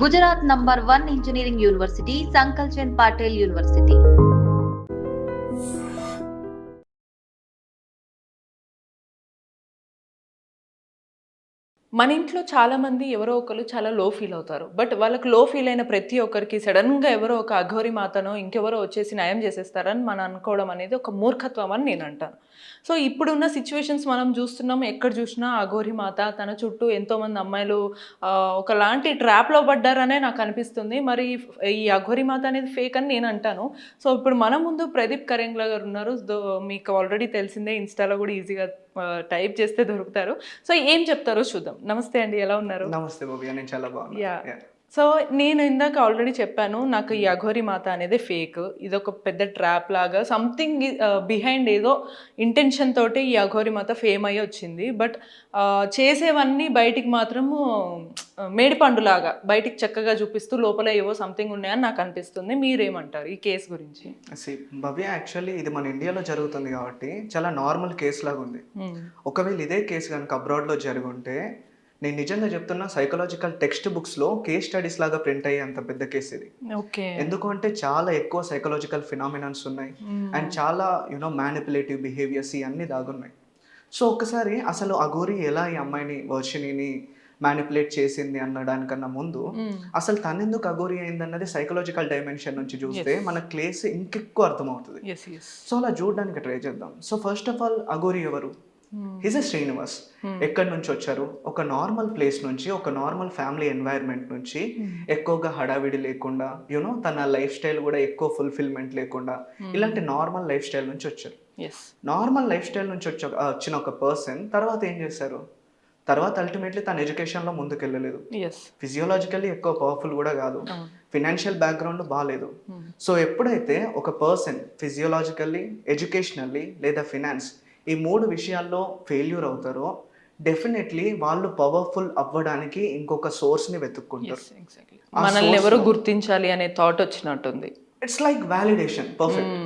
Gujarat number 1 engineering university Sankalchand Patil university. మన ఇంట్లో చాలామంది ఎవరో ఒకరు చాలా లో ఫీల్ అవుతారు. బట్ వాళ్ళకి లో ఫీల్ అయిన ప్రతి ఒక్కరికి సడన్‌గా ఎవరో ఒక అఘోరి మాతనో, ఇంకెవరో వచ్చేసి నయం చేసేస్తారని మనం అనుకోవడం అనేది ఒక మూర్ఖత్వం అని నేను అంటాను. సో, ఇప్పుడున్న సిట్యుయేషన్స్ మనం చూస్తున్నాం. ఎక్కడ చూసినా అఘోరి మాత, తన చుట్టూ ఎంతోమంది అమ్మాయిలు ఒకలాంటి ట్రాప్‌లో పడ్డారనే నాకు అనిపిస్తుంది. మరి ఈ అఘోరి మాత అనేది ఫేక్ అని నేను అంటాను. సో, ఇప్పుడు మన ముందు ప్రదీప్ కరేంగ్ల గారు ఉన్నారు. మీకు ఆల్రెడీ తెలిసిందే, ఇన్‌స్టాలో కూడా ఈజీగా టైప్ చేస్తే దొరుకుతారు. సో, ఏం చెప్తారో చూద్దాం. నమస్తే అండి, ఎలా ఉన్నారు? నమస్తే భవ్య, నేను చాలా బాగున్నా. యాహ్! సో, నేను ఇందాక ఆల్రెడీ చెప్పాను. నాకు ఈ అఘోరి మాత అనేది ఫేక్. ఇదొక పెద్ద ట్రాప్ లాగా సంథింగ్ బిహైండ్ ఏదో ఇంటెన్షన్ తోటి ఈ అఘోరి మాత ఫేమ్ అయ్యి వచ్చింది. బట్ చేసేవన్నీ బయటికి మాత్రము మేడిపండులాగా బయటికి చక్కగా చూపిస్తూ లోపల ఏవో సంథింగ్ ఉన్నాయని నాకు అనిపిస్తుంది. మీరేమంటారు ఈ కేసు గురించి? భవ్య, యాక్చువల్లీ ఇది మన ఇండియాలో జరుగుతుంది కాబట్టి చాలా నార్మల్ కేసు లాగా ఉంది. ఒకవేళ ఇదే కేసు కనుక అబ్రాడ్లో జరుగుంటే, నేను నిజంగా చెప్తున్నా, సైకలాజికల్ టెక్స్ట్ బుక్స్లో కేస్ స్టడీస్ లాగా ప్రింట్ అయ్యే అంత పెద్ద కేసు ఇది. ఓకే. ఎందుకంటే చాలా ఎక్కువ సైకలాజికల్ ఫినామినన్స్ ఉన్నాయి అండ్ చాలా మ్యానిపులేటివ్ బిహేవియర్స్ ఇవన్నీ దాగున్నాయి. సో ఒకసారి అసలు అఘోరి ఎలా ఈ అమ్మాయిని, వర్షిణిని మ్యానిపులేట్ చేసింది అనడానికన్నా ముందు అసలు తనెందుకు అఘోరి అయింది అన్నది సైకలాజికల్ డైమెన్షన్ నుంచి చూస్తే మన కేసు ఇంకెక్కువ అర్థమవుతుంది. సో అలా చూడడానికి ట్రై చేద్దాం. So first of all, Aghori ఎవరు? హిజ్ ఎ శ్రీనివాస్. ఎక్కడి నుంచి వచ్చారు? ఒక నార్మల్ ప్లేస్ నుంచి, ఒక నార్మల్ ఫ్యామిలీ ఎన్వైర్న్మెంట్ నుంచి, ఎక్కువగా హడావిడి లేకుండా, తన లైఫ్ స్టైల్ కూడా ఎక్కువ ఫుల్ఫిల్మెంట్ లేకుండా, ఇలాంటి నార్మల్ లైఫ్ స్టైల్ నుంచి వచ్చారు. నార్మల్ లైఫ్ స్టైల్ నుంచి వచ్చిన ఒక పర్సన్ తర్వాత ఏం చేశారు? తర్వాత అల్టిమేట్లీ తన ఎడ్యుకేషన్లో ముందుకు వెళ్ళలేదు. ఫిజియోలాజికల్లీ ఎక్కువ పవర్ఫుల్ కూడా కాదు, ఫినాన్షియల్ బ్యాక్గ్రౌండ్ బాగాలేదు. సో ఎప్పుడైతే ఒక పర్సన్ ఫిజియోలాజికల్లీ, ఎడ్యుకేషనల్లీ లేదా ఫినాన్స్, ఈ 3 విషయాల్లో ఫెయిల్యూర్ అవుతారో, డెఫినెట్లీ వాళ్ళు పవర్ఫుల్ అవ్వడానికి ఇంకొక సోర్స్ ని వెతుక్కుంటారు. మనల్ని ఎవరు గుర్తించాలి అనే థాట్ వచ్చినట్టుంది. It's like validation. పర్ఫెక్ట్.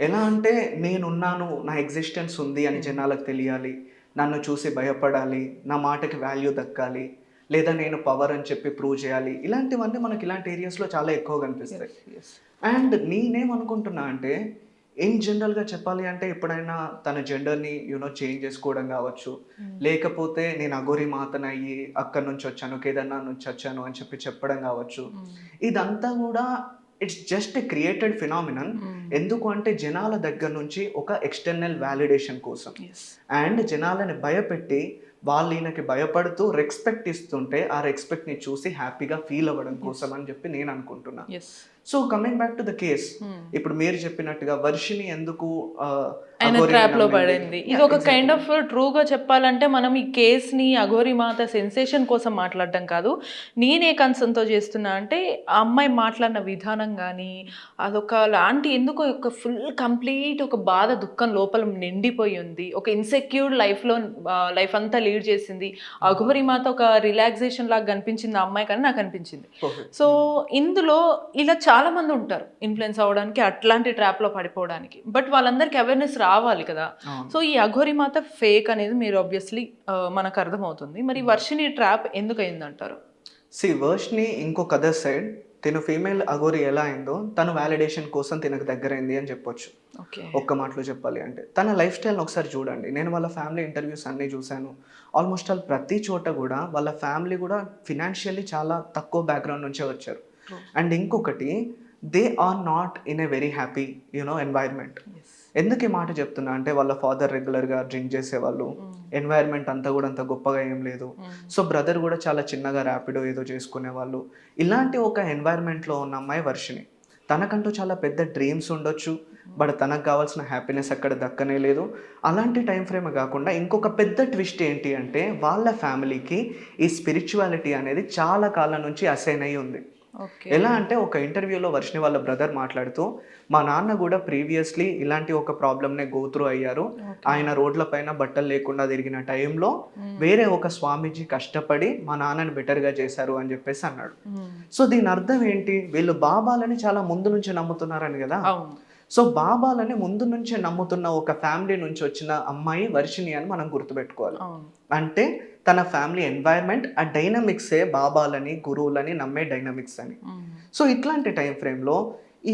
ఎలా అంటే, నేనున్నాను, నా ఎగ్జిస్టెన్స్ ఉంది అని జనాలకు తెలియాలి, నన్ను చూసి భయపడాలి, నా మాటకి వాల్యూ దక్కాలి, లేదా నేను పవర్ అని చెప్పి ప్రూవ్ చేయాలి. ఇలాంటివన్నీ మనకి ఇలాంటి ఏరియాస్లో చాలా ఎక్కువ కనిపిస్తాయి. అండ్ నేనేమనుకుంటున్నా అంటే, ఇన్ జనరల్గా చెప్పాలి అంటే, ఎప్పుడైనా తన జెండర్ని చేంజ్ చేసుకోవడం కావచ్చు, లేకపోతే నేను అఘోరి మాతనయ్యి అక్కడి నుంచి వచ్చాను, కేదార్నాథ్ నుంచి వచ్చాను అని చెప్పి చెప్పడం కావచ్చు, ఇదంతా కూడా ఇట్స్ జస్ట్ క్రియేటెడ్ ఫినామినన్. ఎందుకు అంటే, జనాల దగ్గర నుంచి ఒక ఎక్స్టర్నల్ వ్యాలిడేషన్ కోసం, అండ్ జనాలని భయపెట్టి వాళ్ళు ఈయనకి భయపడుతూ రెస్పెక్ట్ ఇస్తుంటే, ఆ రెస్పెక్ట్ని చూసి హ్యాపీగా ఫీల్ అవ్వడం కోసం అని చెప్పి నేను అనుకుంటున్నా. So coming back to the case, ఇప్పుడు మీరు చెప్పినట్టుగా వర్షిని ఎందుకు ట్రాప్ లో పడింది, ఇది ఒక కైండ్ ఆఫ్ ట్రూగా చెప్పాలంటే, మనం ఈ కేసుని అఘోరి మాత సెన్సేషన్ కోసం మాట్లాడడం కాదు. నేనే కన్సర్న్తో చేస్తున్నా అంటే, ఆ అమ్మాయి మాట్లాడిన విధానం కానీ అదొక లాంటి, ఎందుకో ఒక ఫుల్ కంప్లీట్ ఒక బాధ, దుఃఖం లోపల నిండిపోయి ఉంది. ఒక ఇన్సెక్యూర్డ్ లైఫ్ అంతా లీడ్ చేసింది. అఘోరి మాత ఒక రిలాక్సేషన్ లాగా కనిపించింది ఆ అమ్మాయి, కానీ నాకు అనిపించింది. సో ఇందులో ఇలా చాలా మంది ఉంటారు ఇన్ఫ్లుయెన్స్ అవ్వడానికి, అట్లాంటి ట్రాప్ లో పడిపోవడానికి. బట్ వాళ్ళందరికీ అవేర్నెస్ రావాలి కదా. సో ఈ అఘోరి మాత ఫేక్ అనేది మీరు ఆబ్వియస్లీ మనకు అర్థమవుతుంది. మరి వర్షిని ట్రాప్ ఎందుకు అయిందంటారు? వర్షిని ఇంకొక అదర్ సైడ్, తను ఫీమేల్ అఘోరి ఎలా అయిందో, తను వ్యాలిడేషన్ కోసం తనకు దగ్గరైంది అని చెప్పొచ్చు. ఒక్క మాటలో చెప్పాలి అంటే, తన లైఫ్ స్టైల్ని ఒకసారి చూడండి. నేను వాళ్ళ ఫ్యామిలీ ఇంటర్వ్యూస్ అన్నీ చూశాను. ఆల్మోస్ట్ ఆల్ ప్రతి చోట కూడా వాళ్ళ ఫ్యామిలీ కూడా ఫినాన్షియల్లీ చాలా తక్కువ బ్యాక్గ్రౌండ్ నుంచే వచ్చారు. అండ్ ఇంకొకటి, they are not in a very happy environment. ఎందుకు ఈ మాట చెప్తున్నా అంటే, వాళ్ళ ఫాదర్ రెగ్యులర్గా డ్రింక్ చేసేవాళ్ళు, ఎన్వైర్న్మెంట్ అంతా కూడా అంత గొప్పగా ఏం లేదు. సో బ్రదర్ కూడా చాలా చిన్నగా ర్యాపిడో ఏదో చేసుకునేవాళ్ళు. ఇలాంటి ఒక ఎన్వైర్న్మెంట్లో ఉన్న అమ్మాయి వర్షిని. తనకంటూ చాలా పెద్ద డ్రీమ్స్ ఉండొచ్చు, బట్ తనకు కావాల్సిన హ్యాపీనెస్ అక్కడ దక్కనే లేదు. అలాంటి టైం ఫ్రేమ్ కాకుండా ఇంకొక పెద్ద ట్విస్ట్ ఏంటి అంటే, వాళ్ళ ఫ్యామిలీకి ఈ స్పిరిచువాలిటీ అనేది చాలా కాలం నుంచి అసైన్ అయ్యి ఉంది. ఎలా అంటే, ఒక ఇంటర్వ్యూలో వర్షిని వాళ్ళ బ్రదర్ మాట్లాడుతూ, మా నాన్న కూడా ప్రీవియస్లీ ఇలాంటి ఒక ప్రాబ్లమ్నే గో త్రూ అయ్యారు. ఆయన రోడ్ల పైన బట్టలు లేకుండా తిరిగిన టైంలో వేరే ఒక స్వామీజీ కష్టపడి మా నాన్నని బెటర్గా చేశారు అని చెప్పేసి అన్నాడు. సో దీని అర్థం ఏంటి? వీళ్ళు బాబాలని చాలా ముందు నుంచి నమ్ముతున్నారని కదా. సో బాబాలని ముందు నుంచే నమ్ముతున్న ఒక ఫ్యామిలీ నుంచి వచ్చిన అమ్మాయి వర్షిని అని మనం గుర్తుపెట్టుకోవాలి. అంటే తన ఫ్యామిలీ ఎన్వైర్న్మెంట్, ఆ డైనమిక్సే బాబాలని గురువులని నమ్మే డైనమిక్స్ అని. సో ఇట్లాంటి టైం ఫ్రేమ్లో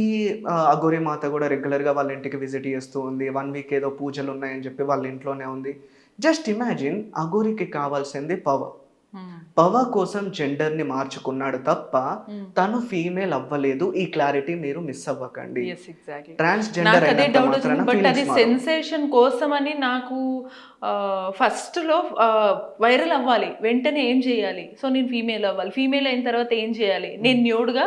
ఈ అఘోరి మాత కూడా రెగ్యులర్గా వాళ్ళ ఇంటికి విజిట్ చేస్తూ ఉంది. 1 వీక్ ఏదో పూజలు ఉన్నాయని చెప్పి వాళ్ళ ఇంట్లోనే ఉంది. జస్ట్ ఇమాజిన్, అఘోరికి కావాల్సింది పవర్. పవర్ కోసం జెండర్ని మార్చుకున్నాడు తప్ప తను ఫీమేల్ అవ్వలేదు. ఈ క్లారిటీ మీరు మిస్ అవ్వకండి. ట్రాన్స్జెండర్ అదే డౌట్ వచ్చింది, బట్ అది సెన్సేషన్ కోసమని నాకు ఫస్ట్ లో వైరల్ అవ్వాలి, వెంటనే ఏం చేయాలి, సో నేను ఫీమేల్ అవ్వాలి, ఫీమేల్ అయిన తర్వాత ఏం చేయాలి, నేను న్యూడ్గా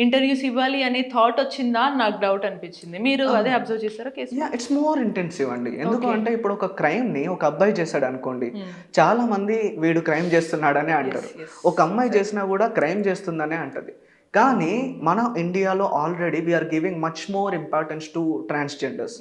ఇంటర్వ్యూస్ ఇవ్వాలి అనే థాట్ వచ్చిందా అని నాకు డౌట్ అనిపించింది. మీరు అదే అబ్జర్వ్ చేస్తారా కేసు? ఇట్స్ మోర్ ఇంటెన్సివ్ అండి. ఎందుకు అంటే ఇప్పుడు ఒక క్రైమ్ ని ఒక అబ్బాయి చేశాడు అనుకోండి, చాలా మంది వీడు క్రైమ్ చేస్తున్నాడనే అంటారు. ఒక అమ్మాయి చేసినా కూడా క్రైమ్ చేస్తుందనే అంటది. కానీ మన ఇండియాలో already we are giving much more importance to transgenders.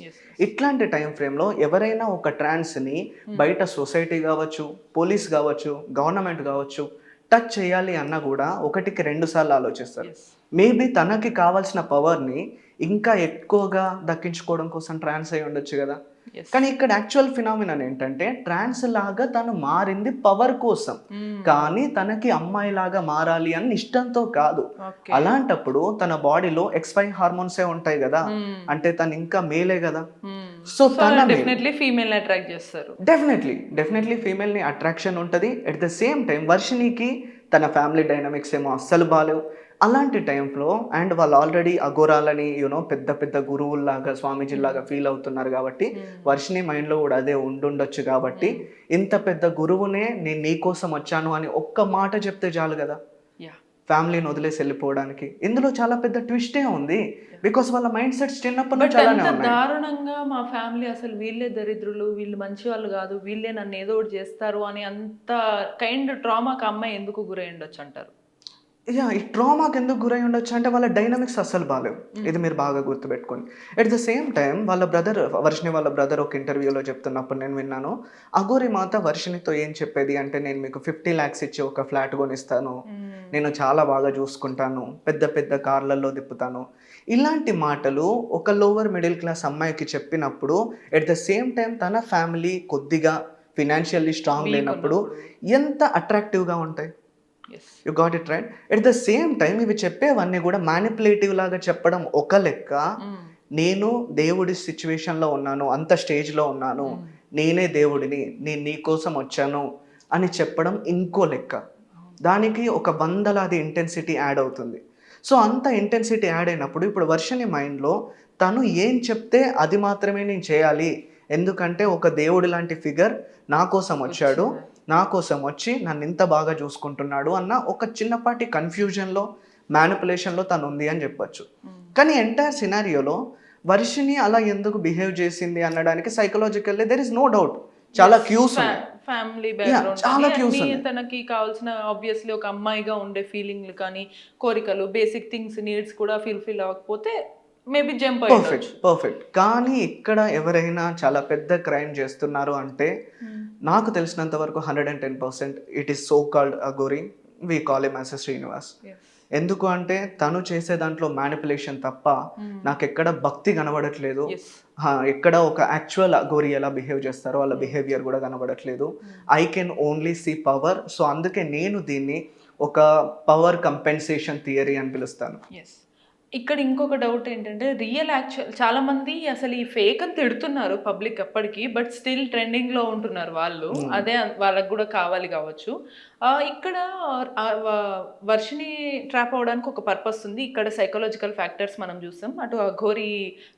ఇట్లాంటి టైం ఫ్రేమ్లో ఎవరైనా ఒక ట్రాన్స్ని బయట సొసైటీ కావచ్చు, పోలీస్ కావచ్చు, గవర్నమెంట్ కావచ్చు టచ్ చేయాలి అన్నా కూడా 1కి 2 సార్లు ఆలోచిస్తారు. మేబీ తనకి కావాల్సిన పవర్ని ఇంకా ఎక్కువగా దక్కించుకోవడం కోసం ట్రాన్స్ అయి ఉండొచ్చు కదా. కానీ ఇక్కడ యాక్చువల్ ఫినామినన్ ఏంటంటే, ట్రాన్స్ లాగా తను మారింది పవర్ కోసం, కానీ తనకి అమ్మాయి లాగా మారాలి అని ఇష్టంతో కాదు. అలాంటప్పుడు తన బాడీలో XY హార్మోన్సే ఉంటాయి కదా, అంటే తను ఇంకా మేలే కదా. సో తన డెఫినెట్లీ ఫీమేల్ అట్రాక్ట్ చేస్తారు. డెఫినెట్లీ ఫీమేల్ ని అట్రాక్షన్ ఉంటుంది. అట్ ద సేమ్ టైం వర్షినికి తన ఫ్యామిలీ డైనమిక్స్ ఏమో అస్సలు బాలేవు. అలాంటి టైంలో అండ్ వాళ్ళు ఆల్రెడీ అఘోరాలని పెద్ద పెద్ద గురువుల్లాగా స్వామీజీలాగా ఫీల్ అవుతున్నారు కాబట్టి వర్షిని మైండ్లో కూడా అదే ఉండుండొచ్చు. కాబట్టి ఇంత పెద్ద గురువునే నేను నీ కోసం వచ్చాను అని ఒక్క మాట చెప్తే చాలు కదా ఫ్యామిలీని వదిలేసి వెళ్ళిపోవడానికి. ఇందులో చాలా పెద్ద ట్విస్టే ఉంది. బికాస్ వాళ్ళ మైండ్ సెట్స్ చిన్నప్పటి నుంచి అలానే ఉన్నాయి. దారుణంగా మా ఫ్యామిలీ అసలు వీళ్ళే దరిద్రులు, వీళ్ళు మంచి వాళ్ళు కాదు, వీళ్ళే నన్ను ఏదో ఒకటి చేస్తారు అని అంత కైండ్ ట్రామాకి అమ్మాయి ఎందుకు గురై ఉండొచ్చు అంటారు? ఈ ట్రామాకి ఎందుకు గురై ఉండొచ్చు అంటే వాళ్ళ డైనమిక్స్ అస్సలు బాగాలేవు. ఇది మీరు బాగా గుర్తుపెట్టుకోండి. అట్ ద సేమ్ టైం వాళ్ళ బ్రదర్, వర్షిని వాళ్ళ బ్రదర్ ఒక ఇంటర్వ్యూలో చెప్తున్నప్పుడు నేను విన్నాను, అఘోరి మాత వర్షినితో ఏం చెప్పేది అంటే, నేను మీకు 50 lakhs ఇచ్చి ఒక ఫ్లాట్ కొనిస్తాను, నేను చాలా బాగా చూసుకుంటాను, పెద్ద పెద్ద కార్లలో తిప్పుతాను. ఇలాంటి మాటలు ఒక లోవర్ మిడిల్ క్లాస్ అమ్మాయికి చెప్పినప్పుడు ఎట్ ద సేమ్ టైం తన ఫ్యామిలీ కొద్దిగా ఫినాన్షియల్లీ స్ట్రాంగ్ లేనప్పుడు ఎంత అట్రాక్టివ్గా ఉంటాయి. You got it right. At the same time ఇవి చెప్పేవన్నీ కూడా మ్యానిపులేటివ్ లాగా చెప్పడం ఒక లెక్క, నేను దేవుడి సిచ్యువేషన్లో ఉన్నాను, అంత స్టేజ్లో ఉన్నాను, నేనే దేవుడిని, నేను నీ కోసం వచ్చాను అని చెప్పడం ఇంకో లెక్క. దానికి ఒక 100 ఇంటెన్సిటీ యాడ్ అవుతుంది. సో అంత ఇంటెన్సిటీ యాడ్ అయినప్పుడు ఇప్పుడు వర్షిని మైండ్లో తను ఏం చెప్తే అది మాత్రమే నేను చేయాలి, ఎందుకంటే ఒక దేవుడి లాంటి ఫిగర్ నా కోసం వచ్చాడు, నా కోసం వచ్చి నన్ను ఇంత బాగా చూసుకుంటున్నాడు అన్న ఒక చిన్నపాటి కన్ఫ్యూజన్లో, మ్యానిపులేషన్లో తను ఉంది అని చెప్పొచ్చు. కానీ ఎంటైర్ సినారియోలో వర్షిని అలా ఎందుకు బిహేవ్ చేసింది అనడానికి psychologically there is no doubt చాలా క్యూస్ ఉన్నాయి. ఫ్యామిలీ బ్యాక్గ్రౌండ్, తనకి కావాల్సిన ఆబ్వియస్లీ ఒక అమ్మాయిగా ఉండే ఫీలింగ్లు కానీ కోరికలు, బేసిక్ థింగ్స్, నీడ్స్ కూడా ఫుల్ఫిల్ అవ్వకపోతే మేబీ జంప్ అయ్యొచ్చు. పర్ఫెక్ట్. కానీ ఇక్కడ ఎవరైనా చాలా పెద్ద క్రైమ్ చేస్తున్నారు అంటే నాకు తెలిసినంత వరకు 110% it is so called Aghori, we call him as Srinivas. ఎందుకు అంటే తను చేసే దాంట్లో మ్యానిపులేషన్ తప్ప నాకు ఎక్కడ భక్తి కనబడట్లేదు, ఎక్కడ ఒక యాక్చువల్ అఘోరి ఎలా బిహేవ్ చేస్తారో వాళ్ళ బిహేవియర్ కూడా కనబడట్లేదు. I can only see power. So అందుకే నేను దీన్ని ఒక పవర్ కంపెన్సేషన్ థియరీ అని పిలుస్తాను. ఇక్కడ ఇంకొక డౌట్ ఏంటంటే, చాలా మంది అసలు ఈ ఫేక్ అని తిడుతున్నారు పబ్లిక్ అప్పటికి, బట్ స్టిల్ ట్రెండింగ్ లో ఉంటున్నారు వాళ్ళు. అదే వాళ్ళకి కూడా కావాలి కావచ్చు. ఇక్కడ వర్షిని ట్రాప్ అవడానికి ఒక పర్పస్ ఉంది. ఇక్కడ సైకలాజికల్ ఫ్యాక్టర్స్ మనం చూసాం, అటు Aghori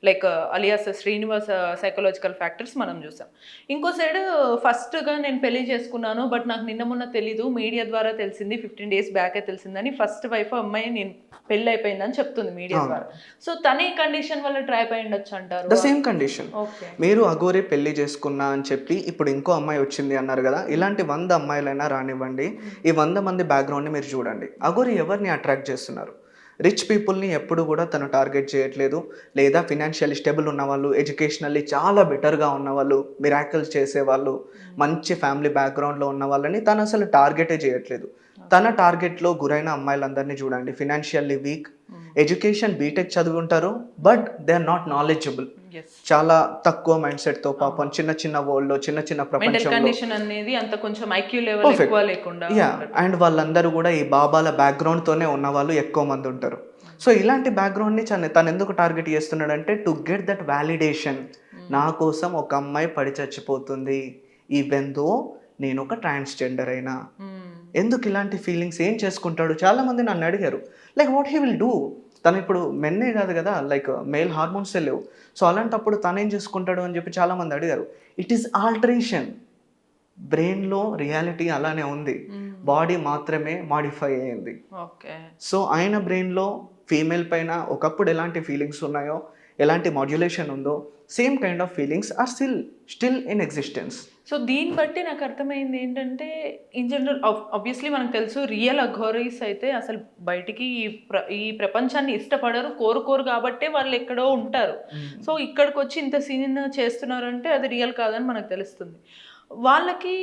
like alias Srinivas psychological factors మనం చూసాం. ఇంకో సైడ్ ఫస్ట్గా నేను పెళ్లి చేసుకున్నాను, బట్ నాకు నిన్న మొన్న తెలీదు, మీడియా ద్వారా తెలిసింది, 15 days బ్యాకే తెలిసిందని ఫస్ట్ వైఫ్ అమ్మాయి నేను పెళ్ళి అయిపోయిందని చెప్తుంది మీడియా ద్వారా. సో తనే కండిషన్ వల్ల ట్రాప్ అయి ఉండొచ్చు అంటారు. The same condition. మీరు అఘోరి పెళ్లి చేసుకున్నా అని చెప్పి ఇప్పుడు ఇంకో అమ్మాయి వచ్చింది అన్నారు కదా, ఇలాంటి 100 అమ్మాయిలైనా రానివ్వండి, ఈ 100 మంది బ్యాక్గ్రౌండ్ని మీరు చూడండి. అఘోరి ఎవరిని అట్రాక్ట్ చేస్తున్నారు? రిచ్ పీపుల్ని ఎప్పుడు కూడా తను టార్గెట్ చేయట్లేదు, లేదా ఫినాన్షియల్లీ స్టేబుల్ ఉన్నవాళ్ళు, ఎడ్యుకేషనల్లీ చాలా బెటర్గా ఉన్నవాళ్ళు, మిరాకిల్స్ చేసేవాళ్ళు, మంచి ఫ్యామిలీ బ్యాక్గ్రౌండ్లో ఉన్న వాళ్ళని తను అసలు టార్గెటే చేయట్లేదు. తన టార్గెట్లో గురైన అమ్మాయిలందరినీ చూడండి, ఫినాన్షియల్లీ వీక్, ఎడ్యుకేషన్ బీటెక్ చదువుంటారు, but they are not knowledgeable. చాలా తక్కువ మైండ్ సెట్ తో పాపం చిన్న చిన్న వరల్డ్ లో చిన్న చిన్న మెంటల్ ప్రపంచంలో కండిషన్ అనేది అంత కొంచెం ఐక్యూ లెవెల్ ఎక్కువ లేకుండా అండ్ వాళ్ళందరూ కూడా ఈ బాబాల బ్యాక్గ్రౌండ్ తోనే ఉన్న వాళ్ళు ఎక్కువ మంది ఉంటారు. సో ఇలాంటి బ్యాక్గ్రౌండ్ ని తను ఎందుకు టార్గెట్ చేస్తున్నాడంటే టు గెట్ దట్ వ్యాలిడేషన్. నా కోసం ఒక అమ్మాయి పడి చచ్చిపోతుంది ఈవెన్ దో నేను ఒక ట్రాన్స్జెండర్ అయినా. ఎందుకు ఇలాంటి ఫీలింగ్స్ ఏం చేసుకుంటాడు? చాలా మంది నన్ను అడిగారు like what he will do. తను ఇప్పుడు మెన్నే కాదు కదా, లైక్ మేల్ హార్మోన్సే లేవు. సో అలాంటప్పుడు తనేం చేసుకుంటాడు అని చెప్పి చాలా మంది అడిగారు. It is alteration. బ్రెయిన్లో రియాలిటీ అలానే ఉంది, బాడీ మాత్రమే మాడిఫై అయ్యింది. సో ఆయన బ్రెయిన్లో ఫీమేల్ పైన ఒకప్పుడు ఎలాంటి ఫీలింగ్స్ ఉన్నాయో, ఎలాంటి మాడ్యులేషన్ ఉందో, same kind of feelings are still in existence. So దీన్ని బట్టి నాకు అర్థమైంది ఏంటంటే ఇన్ జనరల్ ఆబ్వియస్లీ మనకు తెలుసు రియల్ అఘోరీస్ అయితే అసలు బయటికి ఈ ప్రపంచాన్ని ఇష్టపడరు, కోరుకోరు కాబట్టే వాళ్ళు ఎక్కడో ఉంటారు. సో ఇక్కడికి వచ్చి ఇంత సీన్ చేస్తున్నారంటే అది రియల్ కాదని మనకు తెలుస్తుంది. వాళ్ళకి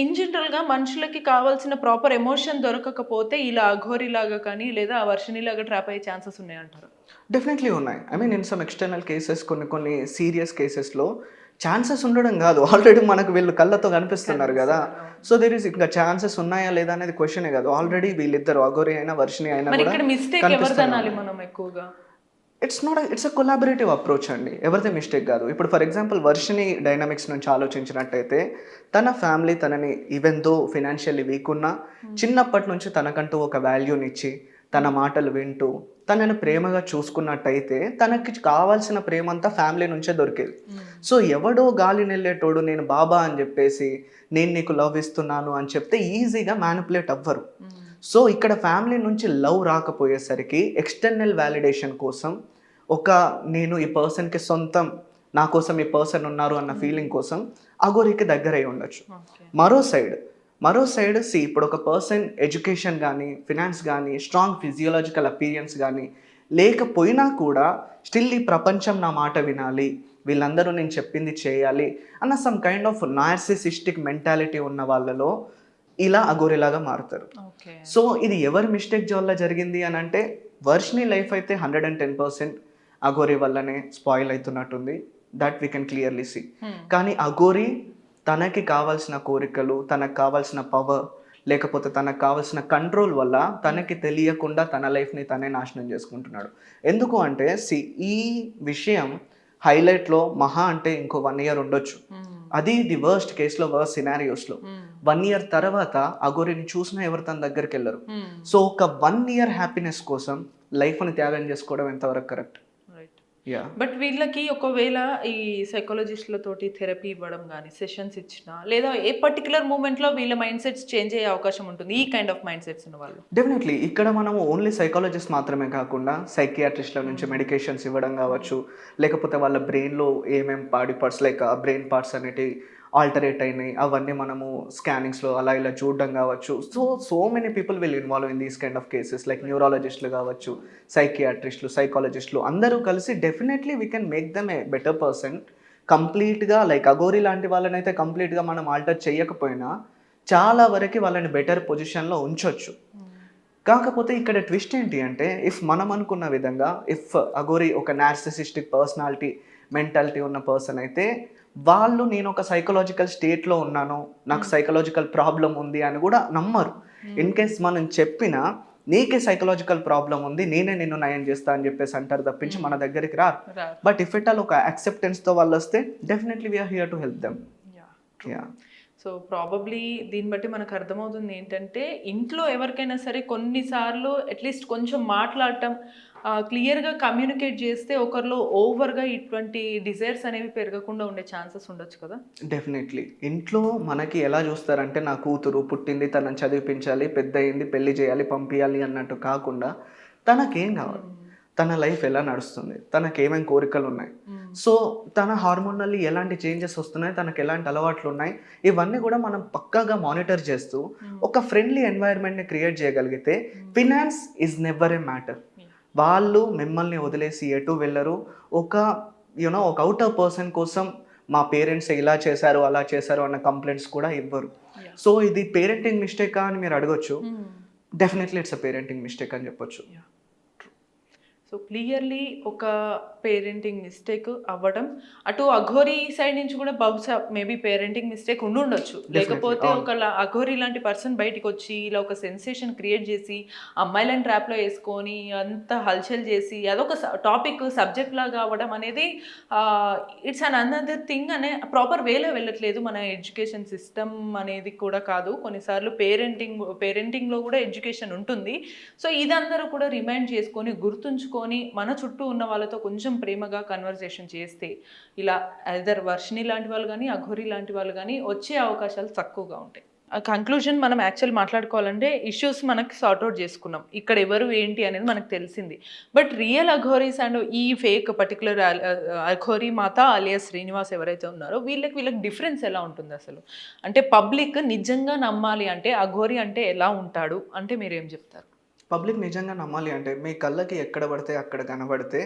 ఇన్ జనరల్గా మనుషులకి కావాల్సిన ప్రాపర్ ఎమోషన్ దొరకకపోతే ఇలా అఘోరీలాగా కానీ లేదా ఆ వర్షిణిలాగా ట్రాప్ అయ్యే ఛాన్సెస్ ఉన్నాయంటారు? డెఫినెట్లీ ఉన్నాయి. I mean in some external cases, కొన్ని సీరియస్ కేసెస్లో ఛాన్సెస్ ఉండడం కాదు, ఆల్రెడీ మనకు వీళ్ళు కళ్ళతో కనిపిస్తున్నారు కదా. సో దేర్ ఇస్ ఇంకా ఛాన్సెస్ ఉన్నాయా లేదా అనేది క్వశ్చనే కాదు. ఆల్రెడీ వీళ్ళిద్దరు అఘోరి అయినా వర్షిణి అయినా ఎక్కువగా ఇట్స్ అ కొలాబరేటివ్ అప్రోచ్ అండి. ఎవరిదే మిస్టేక్ కాదు. ఇప్పుడు ఫర్ ఎగ్జాంపుల్ వర్షిణి డైనామిక్స్ నుంచి ఆలోచించినట్టయితే తన ఫ్యామిలీ తనని ఈవెన్ దో ఫినాన్షియల్లీ వీక్ ఉన్నా చిన్నప్పటి నుంచి తనకంటూ ఒక వాల్యూనిచ్చి తన మాటలు వింటూ తనని ప్రేమగా చూసుకున్నట్టయితే తనకి కావాల్సిన ప్రేమ అంతా ఫ్యామిలీ నుంచే దొరికేది. సో ఎవడో గాలి నెల్లేటోడు నేను బాబా అని చెప్పేసి నేను నీకు లవ్ ఇస్తున్నాను అని చెప్తే ఈజీగా మ్యానిపులేట్ అవ్వరు. సో ఇక్కడ ఫ్యామిలీ నుంచి లవ్ రాకపోయేసరికి ఎక్స్టర్నల్ వ్యాలిడేషన్ కోసం నేను ఈ పర్సన్కి సొంతం, నా కోసం ఈ పర్సన్ ఉన్నారు అన్న ఫీలింగ్ కోసం అఘోరికి దగ్గర అయి ఉండొచ్చు. మరో సైడ్ ఇప్పుడు ఒక పర్సన్ ఎడ్యుకేషన్ కానీ ఫినాన్స్ కానీ స్ట్రాంగ్ ఫిజియోలాజికల్ అపీరియన్స్ కానీ లేకపోయినా కూడా స్టిల్ ఈ ప్రపంచం నా మాట వినాలి, వీళ్ళందరూ నేను చెప్పింది చేయాలి అన్న some kind of narcissistic mentality ఉన్న వాళ్ళలో ఇలా అఘోరిలాగా మారుతారు. సో ఇది ఎవరి మిస్టేక్ వల్ల జరిగింది అని అంటే వర్షిణి లైఫ్ అయితే 110% అఘోరి వల్లనే స్పాయిల్ అవుతున్నట్టుంది. That we can clearly see. కానీ అఘోరి తనకి కావాల్సిన కోరికలు, తనకు కావాల్సిన పవర్, లేకపోతే తనకు కావాల్సిన కంట్రోల్ వల్ల తనకి తెలియకుండా తన లైఫ్ని తనే నాశనం చేసుకుంటున్నాడు. ఎందుకు అంటే ఈ విషయం హైలైట్లో మహా అంటే ఇంకో 1 year ఉండొచ్చు. అది ది వర్స్ట్ కేసులో, వర్స్ట్ సినారియోస్లో 1 year తర్వాత అఘోరిని చూసినా ఎవరు తన దగ్గరికి వెళ్ళరు. సో ఒక 1 year హ్యాపీనెస్ కోసం లైఫ్ని త్యాగం చేసుకోవడం ఎంతవరకు కరెక్ట్? బట్ వీళ్ళకి ఒకవేళ ఈ సైకాలజిస్టులతోటి థెరపీ ఇవ్వడం కానీ సెషన్స్ ఇచ్చినా లేదా ఏ పర్టికులర్ మూమెంట్లో వీళ్ళ మైండ్ సెట్స్ చేంజ్ అయ్యే అవకాశం ఉంటుంది ఈ కైండ్ ఆఫ్ మైండ్ సెట్స్ ఉన్న వాళ్ళు? డెఫినెట్లీ ఇక్కడ మనము ఓన్లీ సైకాలజిస్ట్ మాత్రమే కాకుండా సైకియాట్రిస్ట్ల నుంచి మెడికేషన్స్ ఇవ్వడం కావచ్చు, లేకపోతే వాళ్ళ బ్రెయిన్లో ఏమేమి body parts like brain parts అనేటివి ఆల్టరేట్ అయినాయి అవన్నీ మనము స్కానింగ్స్లో అలా ఇలా చూడడం కావచ్చు. So many people will involve in these kind of cases like న్యూరాలజిస్టులు కావచ్చు, సైకియాట్రిస్టులు, సైకాలజిస్టులు అందరూ కలిసి definitely we can make them a better person. కంప్లీట్గా లైక్ అఘోరి లాంటి వాళ్ళని అయితే కంప్లీట్గా మనం ఆల్టర్ చేయకపోయినా చాలా వరకు వాళ్ళని బెటర్ పొజిషన్లో ఉంచవచ్చు. కాకపోతే ఇక్కడ ట్విస్ట్ ఏంటి అంటే ఇఫ్ మనం అనుకున్న విధంగా ఇఫ్ అఘోరి ఒక నార్సిసిస్టిక్ పర్సనాలిటీ మెంటాలిటీ ఉన్న పర్సన్ అయితే వాళ్ళు నేను ఒక సైకలాజికల్ స్టేట్లో ఉన్నాను, నాకు సైకలాజికల్ ప్రాబ్లం ఉంది అని కూడా నమ్మరు. ఇన్ కేస్ మనం చెప్పినా నీకే సైకలాజికల్ ప్రాబ్లం ఉంది, నేనే నిన్ను నయం చేస్తా అని చెప్పేసి అంటారు తప్పించి మన దగ్గరికి రారు. బట్ ఇఫ్ ఇట్ ఆల్ ఒక యాక్సెప్టెన్స్తో వాళ్ళు వస్తే definitely we are here to help them. So probably దీన్ని బట్టి మనకు అర్థమవుతుంది ఏంటంటే ఇంట్లో ఎవరికైనా సరే కొన్నిసార్లు అట్లీస్ట్ కొంచెం మాట్లాడటం, క్లియర్గా కమ్యూనికేట్ చేస్తే ఒకరిలో ఓవర్గా ఇటువంటి డిజైర్స్ అనేవి పెరగకుండా ఉండే ఛాన్సెస్ ఉండొచ్చు కదా. డెఫినెట్లీ ఇంట్లో మనకి ఎలా చూస్తారంటే నా కూతురు పుట్టింది, తనని చదివించాలి, పెద్ద అయింది, పెళ్లి చేయాలి, పంపించాలి అన్నట్టు కాకుండా తనకేం కావాలి, తన లైఫ్ ఎలా నడుస్తుంది, తనకి ఏమేమి కోరికలు ఉన్నాయి, సో తన హార్మోనల్లీ ఎలాంటి చేంజెస్ వస్తున్నాయి, తనకు ఎలాంటి అలవాట్లు ఉన్నాయి, ఇవన్నీ కూడా మనం పక్కాగా మానిటర్ చేస్తూ ఒక ఫ్రెండ్లీ ఎన్వైరన్మెంట్ని క్రియేట్ చేయగలిగితే finance is never A matter. వాళ్ళు మిమ్మల్ని వదిలేసి ఎటు వెళ్ళరు. ఒక ఒక అవుటర్ పర్సన్ కోసం మా పేరెంట్స్ ఇలా చేశారు అలా చేశారు అన్న కంప్లైంట్స్ కూడా ఇవ్వరు. సో ఇది పేరెంటింగ్ మిస్టేకా అని మీరు అడగొచ్చు. Definitely it's a parenting mistake అని చెప్పొచ్చు. సో క్లియర్లీ ఒక పేరెంటింగ్ మిస్టేక్ అవ్వడం, అటు అఘోరి సైడ్ నుంచి కూడా బహుశా మేబీ పేరెంటింగ్ మిస్టేక్ ఉండొచ్చు. లేకపోతే ఒక అఘోరి లాంటి పర్సన్ బయటికి వచ్చి ఇలా ఒక సెన్సేషన్ క్రియేట్ చేసి అమ్మాయిలను ట్రాప్లో వేసుకొని అంత హల్చల్ చేసి అదొక టాపిక్ సబ్జెక్ట్ లాగా అవ్వడం అనేది ఇట్స్ అన్ అనదర్ థింగ్ అనే ప్రాపర్ వేలో వెళ్ళట్లేదు. మన ఎడ్యుకేషన్ సిస్టమ్ అనేది కూడా కాదు, కొన్నిసార్లు పేరెంటింగ్లో కూడా ఎడ్యుకేషన్ ఉంటుంది. సో ఇదందరూ కూడా రిమైండ్ చేసుకొని గుర్తుంచుకొని మన చుట్టూ ఉన్న వాళ్ళతో కొంచెం ప్రేమగా కన్వర్సేషన్ చేస్తే ఇలా ఐదర్ వర్షిని లాంటి వాళ్ళు కానీ అఘోరి లాంటి వాళ్ళు కానీ వచ్చే అవకాశాలు తక్కువగా ఉంటాయి. కంక్లూజన్ మనం యాక్చువల్ మాట్లాడుకోవాలంటే ఇష్యూస్ మనకి సార్ట్అవుట్ చేసుకున్నాం, ఇక్కడ ఎవరు ఏంటి అనేది మనకు తెలిసింది. బట్ రియల్ అఘోరీస్ అండ్ ఈ ఫేక్ పర్టికులర్ అఘోరి మాత అలియాస్ శ్రీనివాస్ ఎవరైతే ఉన్నారో వీళ్ళకి డిఫరెన్స్ ఎలా ఉంటుంది అసలు? అంటే పబ్లిక్ నిజంగా నమ్మాలి అంటే అఘోరి అంటే ఎలా ఉంటాడు అంటే మీరు ఏం చెప్తారు? పబ్లిక్ నిజంగా నమ్మాలి అంటే మీ కళ్ళకి ఎక్కడ పడితే అక్కడ కనబడితే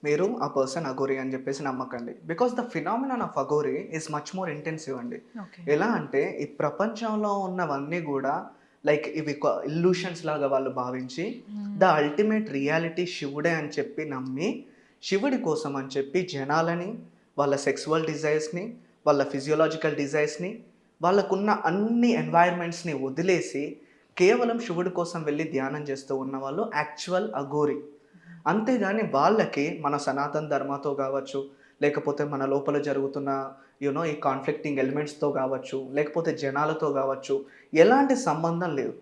మీరు ఆ పర్సన్ అఘోరి అని చెప్పేసి నమ్మకండి. Because the phenomenon of Aghori is much more intensive అండి. ఎలా అంటే ఈ ప్రపంచంలో ఉన్నవన్నీ కూడా లైక్ ఇవి ఇల్యూషన్స్ లాగా వాళ్ళు భావించి ద అల్టిమేట్ రియాలిటీ శివుడే అని చెప్పి నమ్మి శివుడి కోసం అని చెప్పి జనాలని, వాళ్ళ సెక్సువల్ డిజైర్స్ని, వాళ్ళ ఫిజియోలాజికల్ డిజైర్స్ని, వాళ్ళకున్న అన్ని ఎన్వైర్మెంట్స్ని వదిలేసి కేవలం శివుడి కోసం వెళ్ళి ధ్యానం చేస్తూ ఉన్న వాళ్ళు యాక్చువల్ అఘోరి. అంతేగాని వాళ్ళకి మన సనాతన ధర్మతో కావచ్చు, లేకపోతే మన లోపల జరుగుతున్న ఈ కాన్ఫ్లిక్టింగ్ ఎలిమెంట్స్తో కావచ్చు, లేకపోతే జనాలతో కావచ్చు ఎలాంటి సంబంధం లేదు.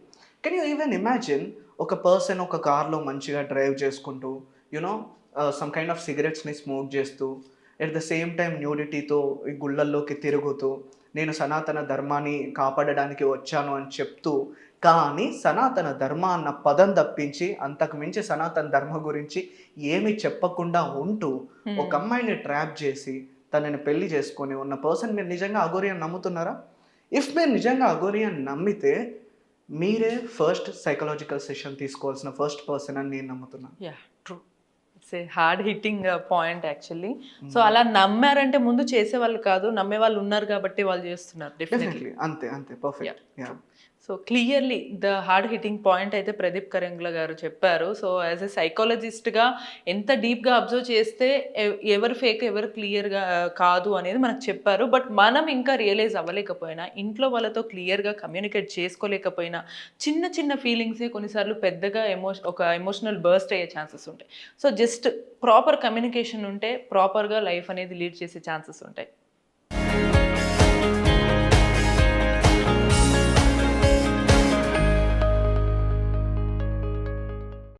కెన్ యూ ఈవెన్ ఇమాజిన్ ఒక పర్సన్ ఒక కార్లో మంచిగా డ్రైవ్ చేసుకుంటూ సమ్ కైండ్ ఆఫ్ సిగరెట్స్ని స్మోక్ చేస్తూ ఎట్ ద సేమ్ టైం న్యూడిటీతో ఈ గుళ్ళల్లోకి తిరుగుతూ నేను సనాతన ధర్మాన్ని కాపాడడానికి వచ్చాను అని చెప్తూ, కానీ సనాతన ధర్మ అన్న పదం తప్పించి అంతకు మించి సనాతన ధర్మ గురించి ఏమీ చెప్పకుండా ఉంటూ ఒక అమ్మాయిని ట్రాప్ చేసి తనని పెళ్లి చేసుకొని ఉన్న పర్సన్ మీరు నిజంగా అఘోరి అని నమ్ముతున్నారా? ఇఫ్ మీరు నిజంగా అఘోరి అని నమ్మితే మీరే ఫస్ట్ సైకలాజికల్ సెషన్ తీసుకోవాల్సిన ఫస్ట్ పర్సన్ అని నేను నమ్ముతున్నాను. It's a hard hitting point actually. So అలా నమ్మారంటే ముందు చేసేవాళ్ళు కాదు, నమ్మే వాళ్ళు ఉన్నారు కాబట్టి వాళ్ళు చేస్తున్నారు. డెఫినెట్లీ అంతే perfect. So clearly the hard hitting point అయితే ప్రదీప్ కరెంగ్ల గారు చెప్పారు. సో యాజ్ ఎ సైకాలజిస్ట్గా ఎంత డీప్గా అబ్జర్వ్ చేస్తే ఎవరు ఫేక్ ఎవరు క్లియర్గా కాదు అనేది మనకు చెప్పారు. బట్ మనం ఇంకా రియలైజ్ అవ్వలేకపోయినా, ఇంట్లో వాళ్ళతో క్లియర్గా కమ్యూనికేట్ చేసుకోలేకపోయినా, చిన్న చిన్న ఫీలింగ్సే కొన్నిసార్లు పెద్దగా ఒక ఎమోషనల్ బర్స్ట్ అయ్యే ఛాన్సెస్ ఉంటాయి. సో జస్ట్ ప్రాపర్ కమ్యూనికేషన్ ఉంటే ప్రాపర్గా లైఫ్ అనేది లీడ్ చేసే ఛాన్సెస్ ఉంటాయి.